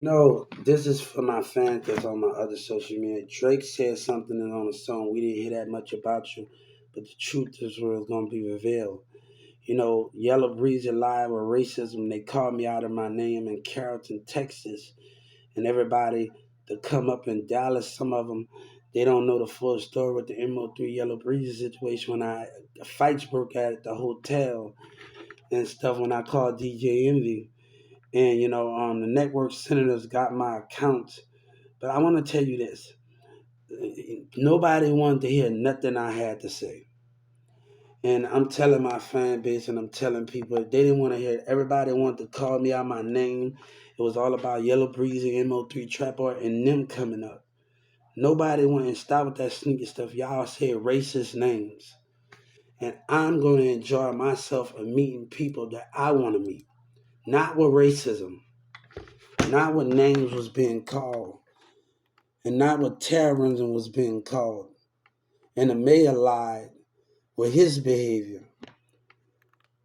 No, this is for my fans that's on my other social media. Drake said something on the song. We didn't hear that much about you, but the truth is where it's gonna be revealed. Yellow Breezy lied with racism. They called me out of my name in Carrollton, Texas, and everybody that come up in Dallas. Some of them they don't know the full story with the MO3 Yellow Breezy situation when the fights broke out at the hotel and stuff when I called DJ Envy. And the network senators got my accounts. But I want to tell you this: nobody wanted to hear nothing I had to say. And I'm telling my fan base and I'm telling people they didn't want to hear it. Everybody wanted to call me out my name. It was all about Yellow Breezy, MO3 Trap Art, and them coming up. Nobody wanted to stop with that sneaky stuff. Y'all say racist names. And I'm going to enjoy myself of meeting people that I want to meet. Not with racism. Not what names was being called. And not what terrorism was being called. And the mayor lied with his behavior.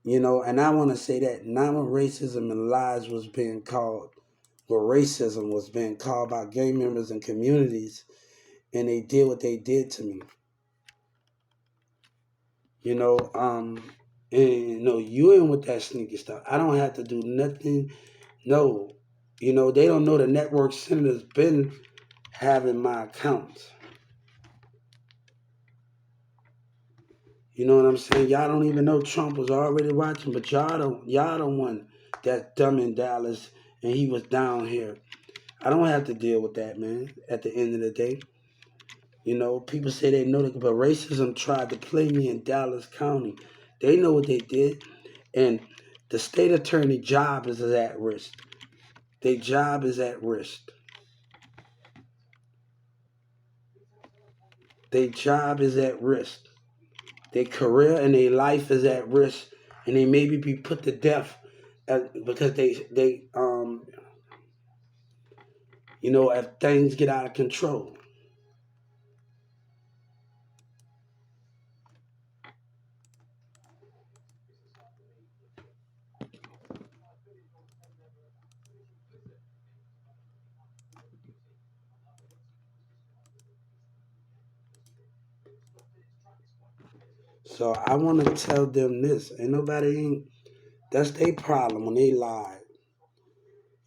And I want to say that not when racism and lies was being called, where racism was being called by gang members and communities, and they did what they did to me. You know, and you in with that sneaky stuff. I don't have to do nothing. No, they don't know the network senators been having my accounts. You know what I'm saying? Y'all don't even know Trump was already watching, but y'all don't one that dumb in Dallas and he was down here. I don't have to deal with that, man. At the end of the day, people say they know that, but racism tried to play me in Dallas County. They know what they did, and the state attorney job is at risk. Their job is at risk. Their job is at risk. Their career and their life is at risk, and they maybe be put to death because if things get out of control. So I want to tell them this: ain't that's their problem when they lie.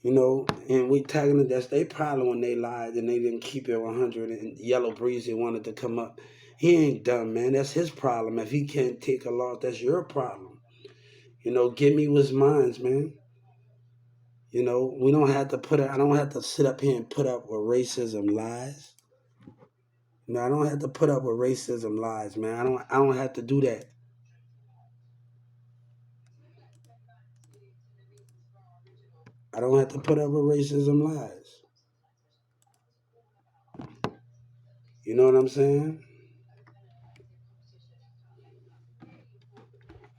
And we tagging it. That's their problem when they lied and they didn't keep it 100. And Yellow Breezy wanted to come up. He ain't done, man. That's his problem. If he can't take a loss, that's your problem. Give me what's mine, man. We don't have to put it. I don't have to sit up here and put up with racism lies. I don't have to put up with racism lies, man. I don't have to do that. I don't have to put up with racism lies. You know what I'm saying?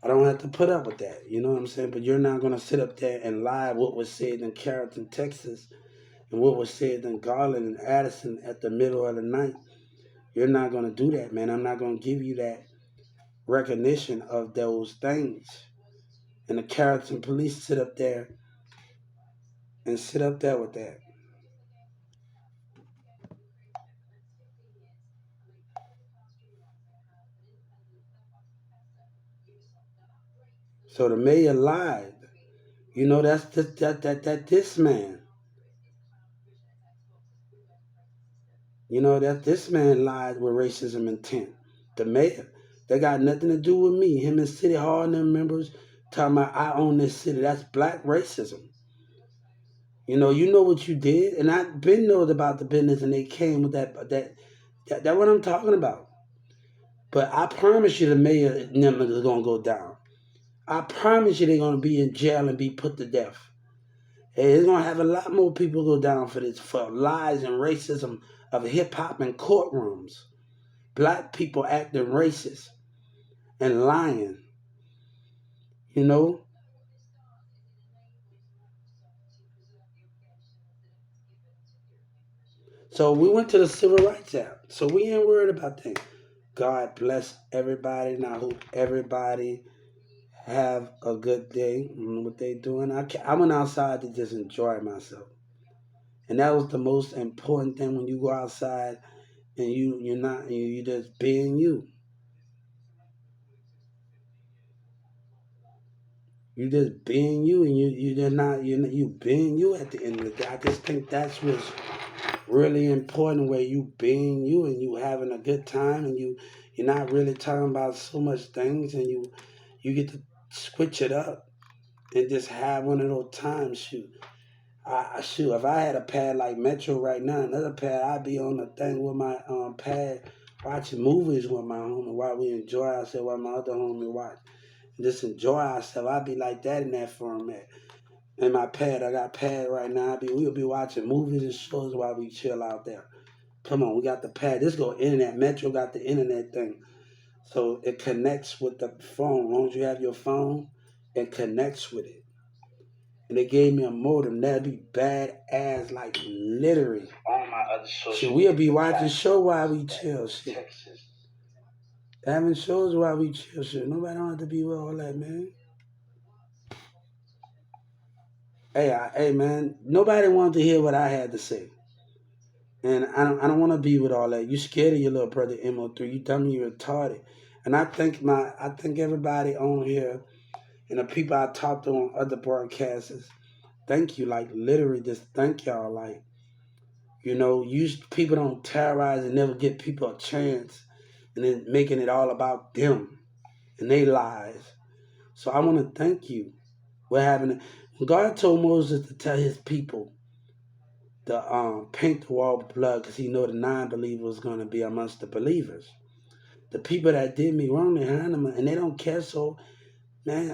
I don't have to put up with that. You know what I'm saying? But you're not gonna sit up there and lie what was said in Carrollton, Texas, and what was said in Garland and Addison at the middle of the night. You're not gonna do that, man. I'm not gonna give you that recognition of those things. And the Carrollton police sit up there and sit up there with that. So the mayor lied. That's that this man. That this man lied with racism intent. The mayor. That got nothing to do with me. Him and City Hall and them members talking about I own this city. That's black racism. You know what you did, and I've been knows about the business, and they came with that what I'm talking about. But I promise you, the mayor and them is gonna go down. I promise you, they're gonna be in jail and be put to death. Hey, it's gonna have a lot more people go down for this for lies and racism of hip hop and courtrooms. Black people acting racist and lying. You know. So we went to the Civil Rights Act. So we ain't worried about that. God bless everybody, and I hope everybody have a good day. What they doing? I went outside to just enjoy myself. And that was the most important thing when you go outside and you're not you just being you. You just being you, and you just not you being you at the end of the day. I just think that's what's really important, where you being you and you having a good time, and you're not really talking about so much things, and you get to switch it up and just have one of those times. Shoot, shoot. If I had a pad like Metro right now, another pad, I'd be on the thing with my pad, watching movies with my homie while we enjoy ourselves, while my other homie watch. Just enjoy ourselves. I'd be like that in that format. In my pad, I got pad right now. We'll be watching movies and shows while we chill out there. Come on, we got the pad. This go internet. Metro got the internet thing. So it connects with the phone. As long as you have your phone, it connects with it. And they gave me a modem. That'd be bad ass, like literally. On my other social. Shit, we'll be watching show while we chill. Shit. Having shows while we chill. Shit. Nobody don't have to be with all that, man. Hey, man. Nobody wanted to hear what I had to say. And I don't want to be with all that. You scared of your little brother MO3. You tell me you're retarded. And I think everybody on here and the people I talked to on other broadcasters, thank you. Like literally just thank y'all. Like, you people don't terrorize and never give people a chance and then making it all about them and their lives. So I want to thank you. What happened? When God told Moses to tell his people to paint the wall with blood because he know the non-believer was going to be amongst the believers. The people that did me wrong, they hand them, and they don't care. So, man,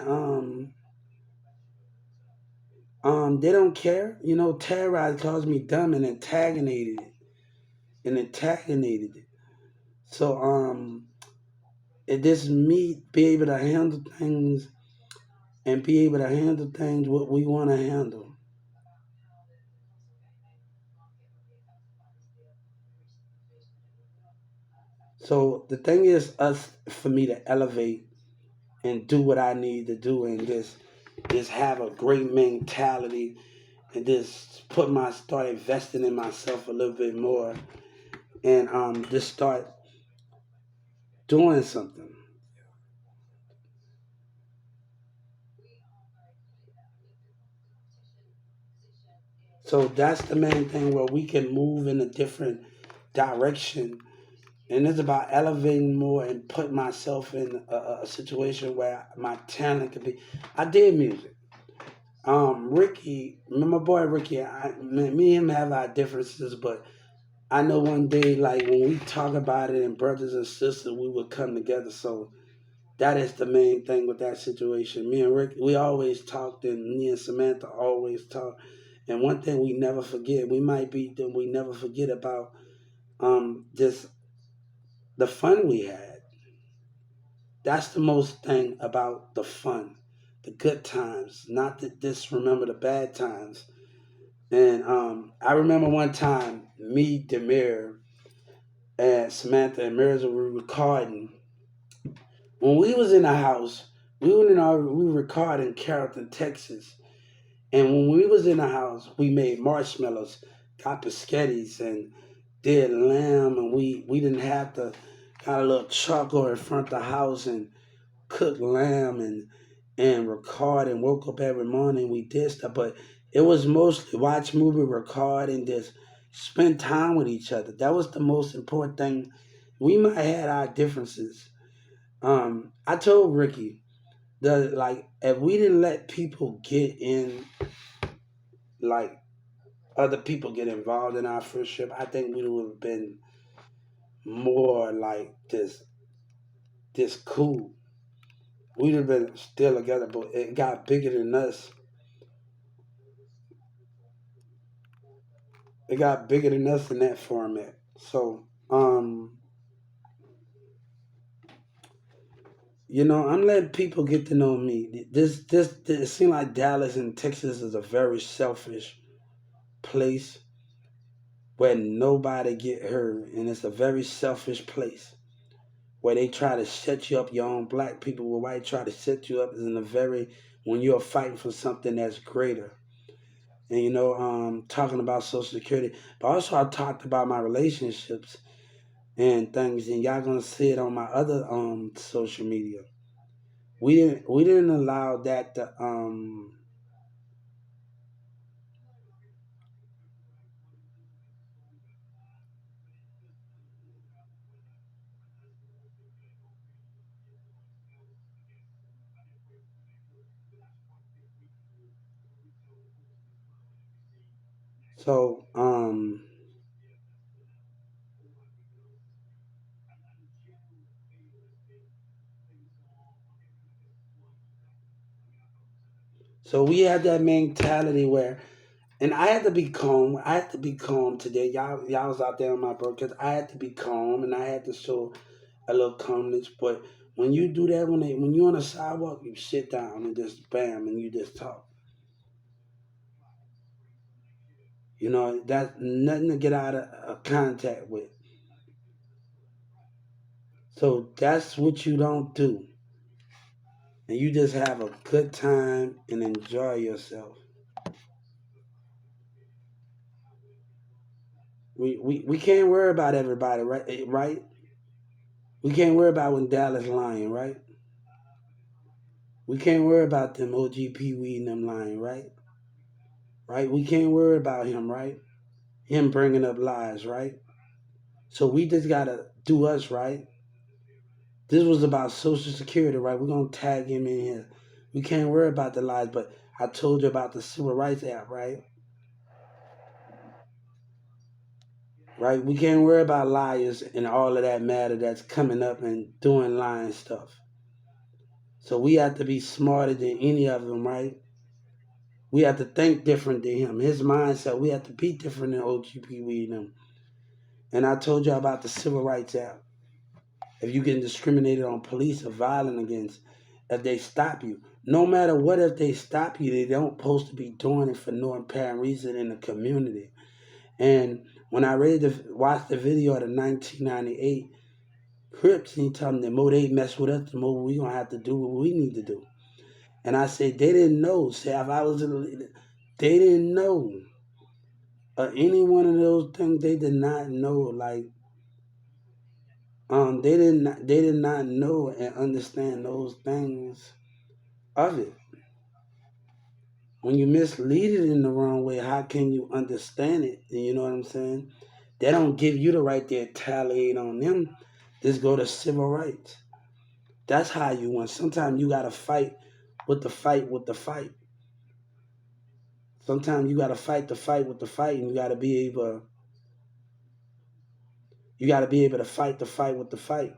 they don't care. Terrorize calls me dumb and antagonated it. So, it just me be able to handle things and be able to handle things what we want to handle. So the thing is, us for me to elevate and do what I need to do and just have a great mentality and just start investing in myself a little bit more and just start doing something. So that's the main thing where we can move in a different direction. And it's about elevating more and putting myself in a situation where my talent could be. I did music. Ricky, my boy Ricky, me and him have our differences, but I know one day, like when we talk about it and brothers and sisters, we would come together. So that is the main thing with that situation. Me and Rick, we always talked, and me and Samantha always talk. And one thing we never forget, we never forget about just the fun we had. That's the most thing about the fun, the good times, not to just remember the bad times. And I remember one time, me, Demir, and Samantha and Mirza were recording. When we was in the house, we recorded in Carrollton, Texas. And when we was in the house, we made marshmallows, got biscuits, and did lamb, and we didn't have to got a little charcoal in front of the house and cook lamb and record and woke up every morning. We did stuff, but it was mostly watch movie, record, and just spend time with each other. That was the most important thing. We might have had our differences. I told Ricky that like if we didn't let people get in, like other people get involved in our friendship, I think we would have been more like this cool. We'd have been still together, but it got bigger than us. It got bigger than us in that format. So, I'm letting people get to know me. This it seems like Dallas and Texas is a very selfish place where nobody get hurt, and it's a very selfish place where they try to set you up. Your own black people, where white try to set you up is in a very when you're fighting for something that's greater. and talking about Social Security. But also I talked about my relationships and things, and y'all gonna see it on my other social media. We didn't allow that to so so we had that mentality where, and I had to be calm. I had to be calm today. Y'all was out there on my broadcast. I had to be calm, and I had to show a little calmness. But when you do that, when you're on the sidewalk, you sit down and just bam, and you just talk. That's nothing to get out of contact with. So that's what you don't do, and you just have a good time and enjoy yourself. We can't worry about everybody, right? Right? We can't worry about when Dallas lying, right? We can't worry about them OGP weed and them lying, right? Right? We can't worry about him, right? Him bringing up lies, right? So we just gotta do us, right? This was about Social Security, right? We're gonna tag him in here. We can't worry about the lies, but I told you about the Civil Rights Act, right? Right? We can't worry about liars and all of that matter that's coming up and doing lying stuff. So we have to be smarter than any of them, right? We have to think different than him. His mindset, we have to be different than OGP Weed and them. And I told you about the Civil Rights Act. If you get discriminated on police or violent against, if they stop you, no matter what, if they stop you, they don't supposed to be doing it for no apparent reason in the community. And when I watched the video of the 1998 Crips, and he told them the more they mess with us, the more we gonna have to do what we need to do. And I said they didn't know. Say if I was in the, they didn't know. Any one of those things they did not know. Like they did not know and understand those things of it. When you mislead it in the wrong way, how can you understand it? You know what I'm saying? They don't give you the right to retaliate on them. Just go to civil rights. That's how you win. Sometimes you gotta fight with the fight with the fight. Sometimes you gotta fight the fight with the fight, and you gotta be able to fight the fight with the fight.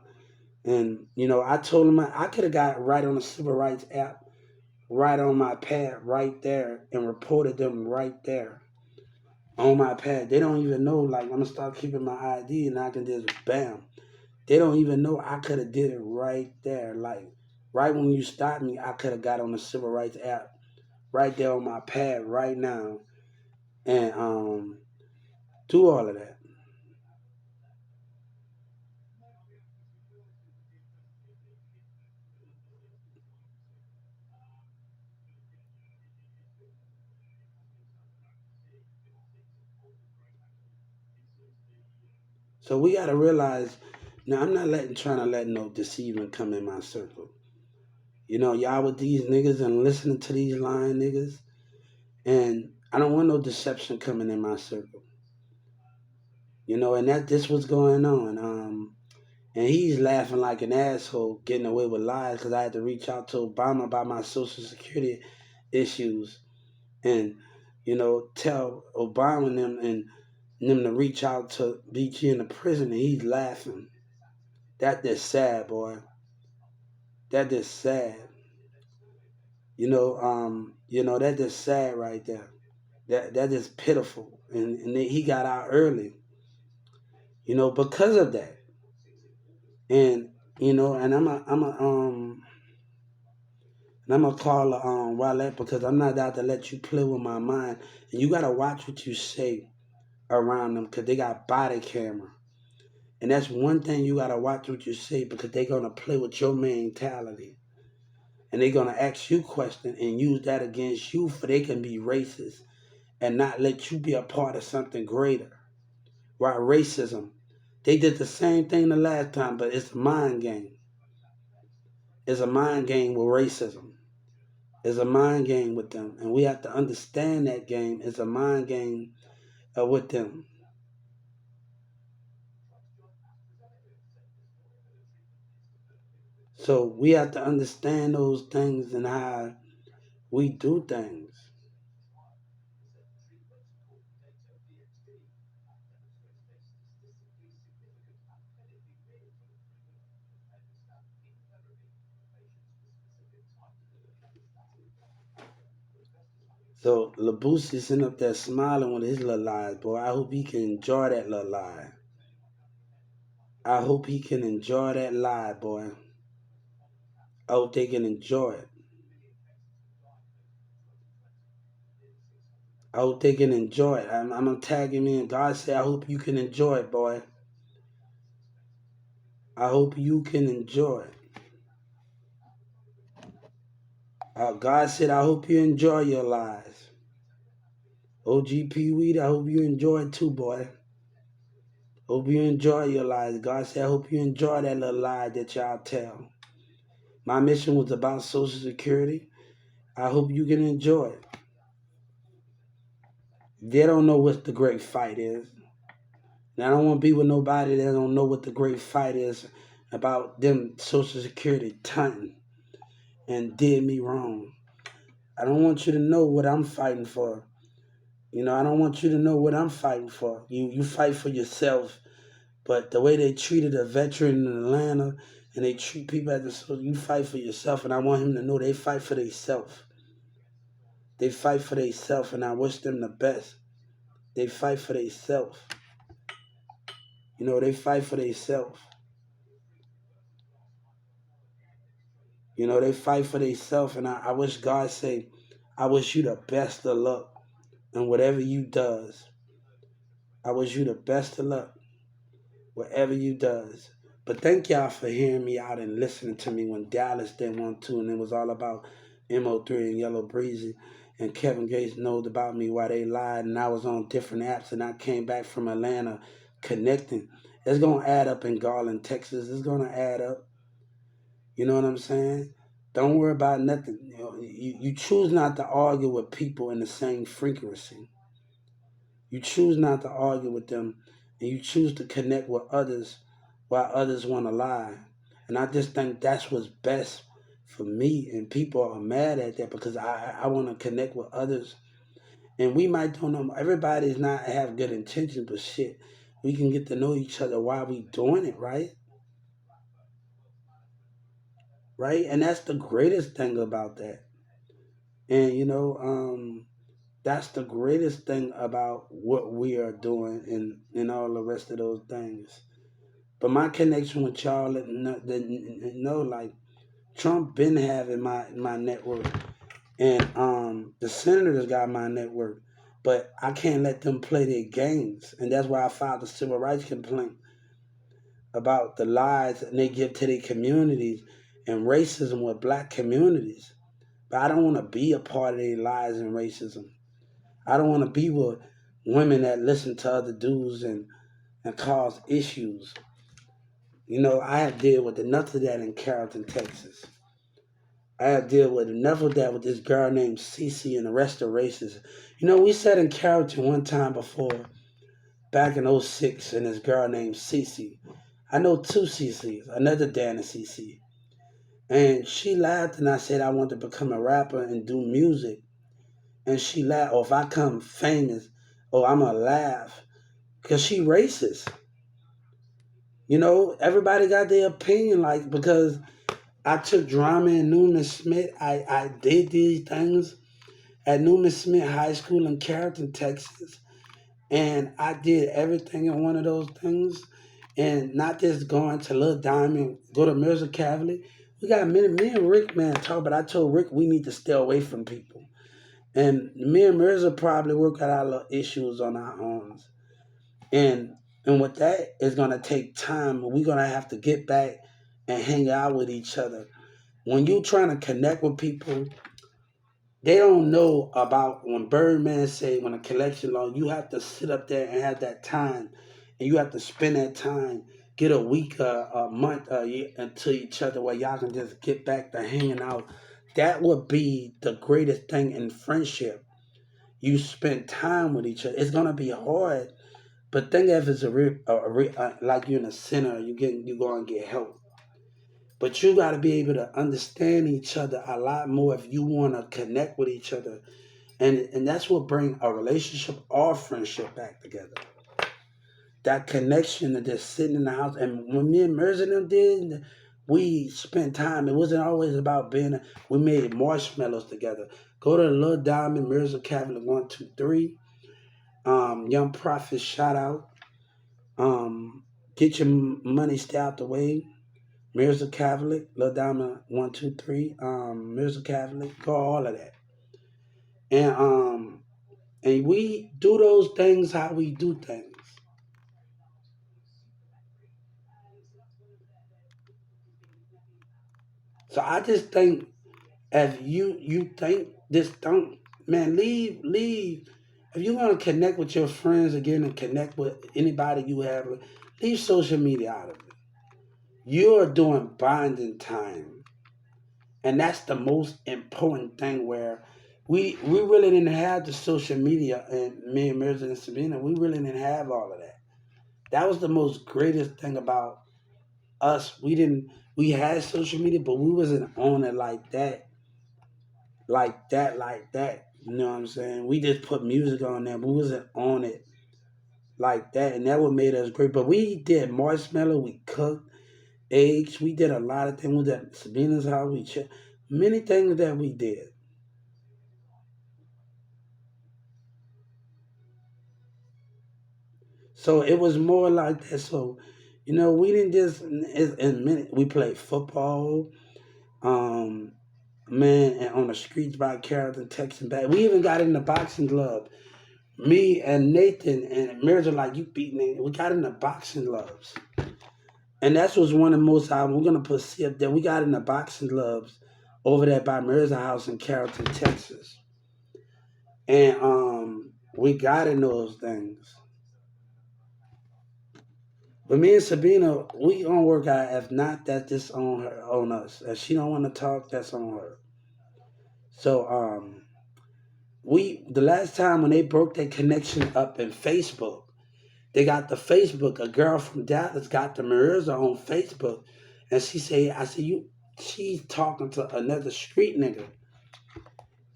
And I told him I could have got right on the civil rights app, right on my pad, right there, and reported them right there on my pad. They don't even know. Like I'm gonna start keeping my ID, and I can just bam. They don't even know I could have did it right there. Like right when you stopped me, I could have got on the civil rights app right there on my pad right now, and do all of that. So we gotta realize now I'm not trying to let no deceiving come in my circle. Y'all with these niggas and listening to these lying niggas, and I don't want no deception coming in my circle. And that this was going on. And he's laughing like an asshole, getting away with lies because I had to reach out to Obama about my Social Security issues, and tell Obama and them to reach out to BG in the prison, and he's laughing. That is sad, boy. That is sad. That is sad right there. That is pitiful, and he got out early, because of that. And and I'm gonna call Wale because I'm not out to let you play with my mind, and you gotta watch what you say around them because they got body camera, and that's one thing you gotta watch what you say because they're gonna play with your mentality, and they're gonna ask you questions and use that against you for they can be racist and not let you be a part of something greater. Right? Racism. They did the same thing the last time, but it's a mind game. It's a mind game with racism. It's a mind game with them. And we have to understand that game is a mind game with them. So we have to understand those things and how we do things. So Labusi sitting up there smiling with his little lies, boy. I hope he can enjoy that little lie. I hope he can enjoy that lie, boy. I hope they can enjoy it. I hope they can enjoy it. I'm gonna tag him in. God said, I hope you can enjoy it, boy. I hope you can enjoy it. God said, I hope you enjoy your lies. OGP Weed, I hope you enjoy it too, boy. Hope you enjoy your lies. God said, I hope you enjoy that little lie that y'all tell. My mission was about Social Security. I hope you can enjoy it. They don't know what the great fight is. And I don't want to be with nobody that don't know what the great fight is about them Social Security taunting and did me wrong. I don't want you to know what I'm fighting for. I don't want you to know what I'm fighting for. You fight for yourself, but the way they treated a veteran in Atlanta and they treat people at the school, you fight for yourself, and I want him to know they fight for themselves. They fight for themselves, and I wish them the best. They fight for themselves. They fight for themselves. They fight for themselves, and I wish God say, I wish you the best of luck in whatever you does. I wish you the best of luck, whatever you does. But thank y'all for hearing me out and listening to me when Dallas didn't want to, and it was all about MO3 and Yellow Breezy. And Kevin Gates knows about me why they lied, and I was on different apps, and I came back from Atlanta connecting. It's gonna add up in Garland, Texas. It's gonna add up. You know what I'm saying? Don't worry about nothing. You choose not to argue with people in the same frequency. You choose not to argue with them, and you choose to connect with others while others want to lie. And I just think that's what's best for me. And people are mad at that because I want to connect with others. And we might don't know. Everybody's not have good intentions, but shit, we can get to know each other while we doing it, right? Right? And that's the greatest thing about that. And that's the greatest thing about what we are doing and all the rest of those things. But my connection with y'all, like Trump been having my network, and the senators got my network, but I can't let them play their games, and that's why I filed a civil rights complaint about the lies that they give to their communities and racism with black communities. But I don't want to be a part of their lies and racism. I don't want to be with women that listen to other dudes and cause issues. I have dealt with enough of that in Carrollton, Texas. I have dealt with enough of that with this girl named Cece and the rest of races. We sat in Carrollton one time before, back in '06, and this girl named Cece. I know two Cece's, another Dan and Cece. And she laughed and I said I want to become a rapper and do music. And she laughed, or if I come famous, I'm going to laugh. Because she racist. Everybody got their opinion, like, because I took drama in Newman Smith. I did these things at Newman Smith High School in Carrollton, Texas. And I did everything in one of those things. And not just going to Little Diamond, go to Mirza Cavalier. We got me and Rick, man, talk, but I told Rick we need to stay away from people. And me and Mirza probably work out our little issues on our own. And with that, it's gonna take time. We're gonna have to get back and hang out with each other. When you're trying to connect with people, They don't know about when Birdman say when a collection law, you have to sit up there and have that time, and you have to spend that time, get a week, a month, a year into each other where y'all can just get back to hanging out. That would be the greatest thing in friendship. You spend time with each other. It's gonna be hard, but think if it's like you're in a center, you go and get help. But you got to be able to understand each other a lot more if you want to connect with each other, and that's what bring a relationship or friendship back together. That connection of just sitting in the house. And when me and Merz and them did, we spent time. It wasn't always about being. We made marshmallows together. Go to the Little Diamond Mirza Cabinet 123. Young Prophet shout out. Um, get your money, stay out the way. Mirza Catholic, Little Diamond 123. Mirza Catholic, go all of that. And we do those things how we do things. So I just think if you think this don't, man, leave. If you want to connect with your friends again and connect with anybody you have, leave social media out of it. You're doing bonding time, and that's the most important thing. Where we really didn't have the social media, and me and Mirza and Sabina, we really didn't have all of that. That was the most greatest thing about us. We had social media, but we wasn't on it like that. You know what I'm saying? We just put music on there, but we wasn't on it like that, and that what made us great. But we did marshmallow, we cooked eggs, we did a lot of things. We did Sabina's house, many things that we did. So it was more like that. So, we didn't just in minute we played football, um, man, and on the streets by Carrollton, Texas back. We even got in the boxing club. Me and Nathan and Mirza like you beat me. We got in the boxing gloves, and that was one of the most. We're gonna put see up there. We got in the boxing gloves over there by Mirza house in Carrollton, Texas, and we got in those things. But me and Sabina, we gonna work out. If not, that's just on us. If she don't want to talk, that's on her. So we the last time when they broke their connection up in Facebook, they got the Facebook. A girl from Dallas got the Marissa on Facebook, and she say, "I see you." She's talking to another street nigga,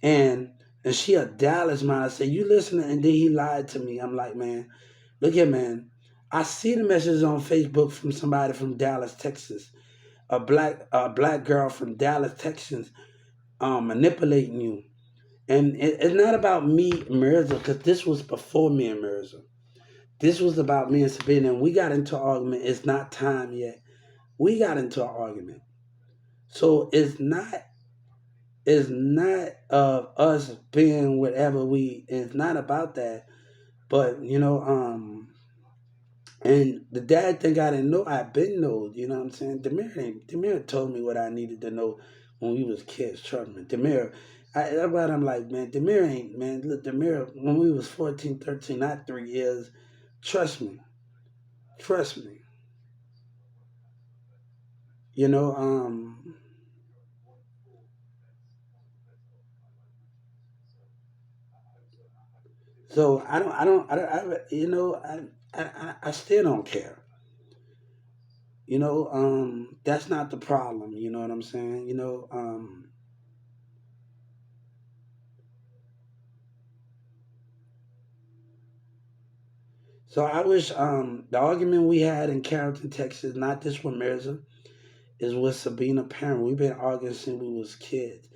and she a Dallas man. I say, "You listening?" And then he lied to me. I'm like, man, look here, man. I see the messages on Facebook from somebody from Dallas, Texas. A black girl from Dallas, Texas, manipulating you. And it's not about me, Mirza, because this was before me and Mirza. This was about me and Sabina, and we got into an argument. It's not time yet. We got into an argument. So it's not us being whatever we. It's not about that. But and the dad thing I didn't know, I been know. You know what I'm saying? Demir told me what I needed to know when we was kids. Trust me, Demir. That's why I'm like, man, Demir ain't man. Look, Demir, when we was 14, 13, not 3 years. Trust me, trust me. You know, so I still don't care. That's not the problem. You know what I'm saying? So I wish the argument we had in Carrollton, Texas, not this with Mirza, is with Sabina Parent. We've been arguing since we was kids.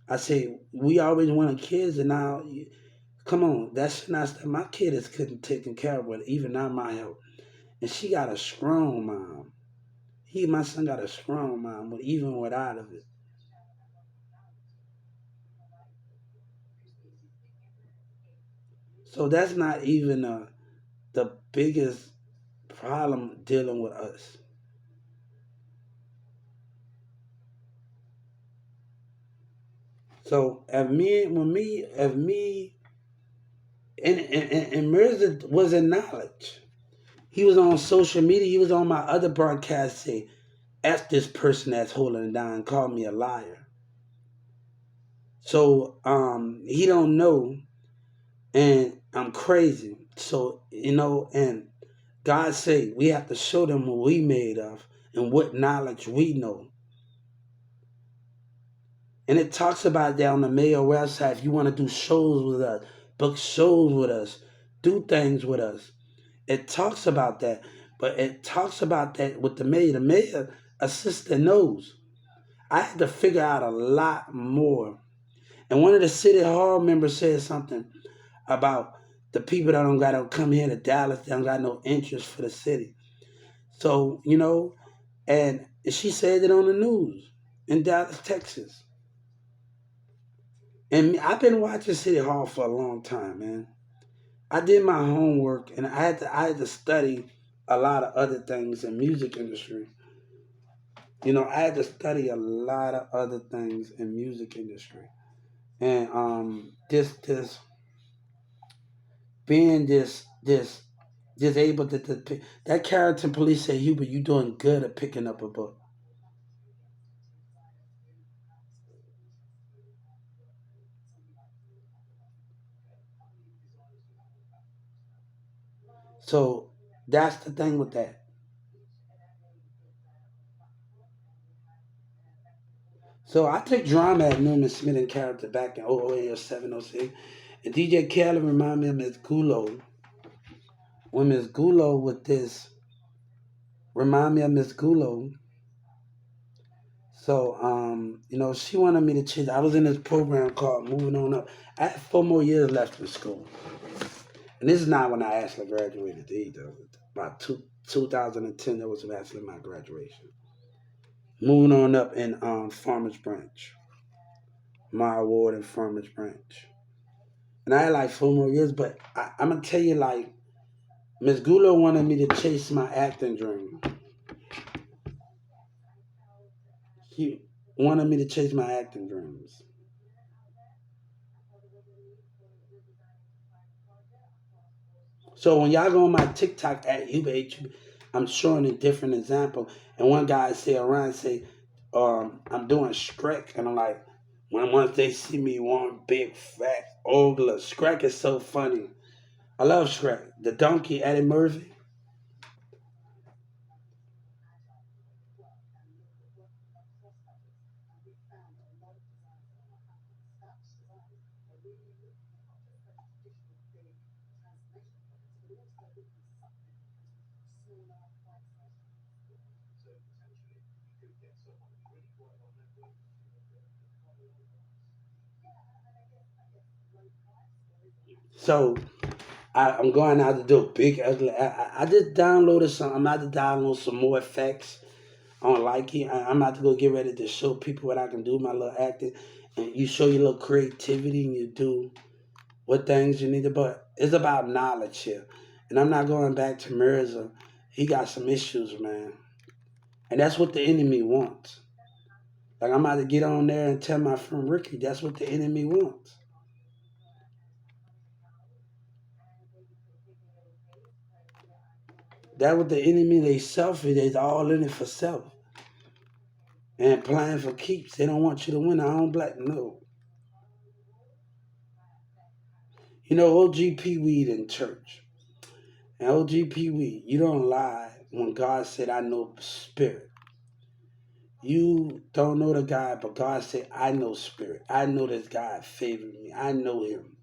I say we always wanted kids, and now come on, that's not my kid is couldn't taken care of, with even not my help, and she got a strong mom. My son got a strong mom, but even without of it. So that's not even the biggest problem dealing with us. So if me and Mirza was in knowledge. He was on social media. He was on my other broadcast. Say, "F this person that's holding it down. Call me a liar." So he don't know, and I'm crazy. So and God say we have to show them what we made of and what knowledge we know. And it talks about that on the Mayo website. If you want to do shows with us, book shows with us, do things with us. It talks about that, but it talks about that with the mayor. The mayor assistant knows. I had to figure out a lot more. And one of the city hall members said something about the people that don't got to come here to Dallas, they don't got no interest for the city. So, and she said it on the news in Dallas, Texas. And I've been watching City Hall for a long time, man. I did my homework and I had to study a lot of other things in music industry. I had to study a lot of other things in music industry. And this being this able to pick that character police say, Hubert, you doing good at picking up a book. So that's the thing with that. So I took drama at Norman Smith and character back in 008 or 706. And DJ Khaled reminded me of Miss Gulo. When Miss Gulo with this, remind me of Miss Gulo. So, she wanted me to change. I was in this program called Moving On Up. I had 4 more years left in school. And this is not when I actually graduated either. About 2010, that was actually my graduation. Moving on up in Farmers Branch. My award in Farmers Branch. And I had like 4 more years, but I'm going to tell you, like, Miss Gulo wanted me to chase my acting dream. She wanted me to chase my acting dreams. So when y'all go on my TikTok at UBH, I'm showing a different example. And one guy say around say, I'm doing Shrek, and I'm like, when once they see me one big fat ogre, Shrek is so funny. I love Shrek. The donkey Eddie Murphy. So I'm going out to do a big ugly. I just downloaded some. I'm about to download some more effects on like it. I'm about to go get ready to show people what I can do, my little acting. And you show your little creativity and you do what things you need to, but it's about knowledge here. And I'm not going back to Mirza. He got some issues, man. And that's what the enemy wants. Like I'm about to get on there and tell my friend Ricky, that's what the enemy wants. That what the enemy, they selfish, they all in it for self. And playing for keeps. They don't want you to win. I don't black no. OGP weed in church. And OGP weed, you don't lie when God said I know spirit. You don't know the guy, but God said, I know spirit. I know this guy favored me. I know him.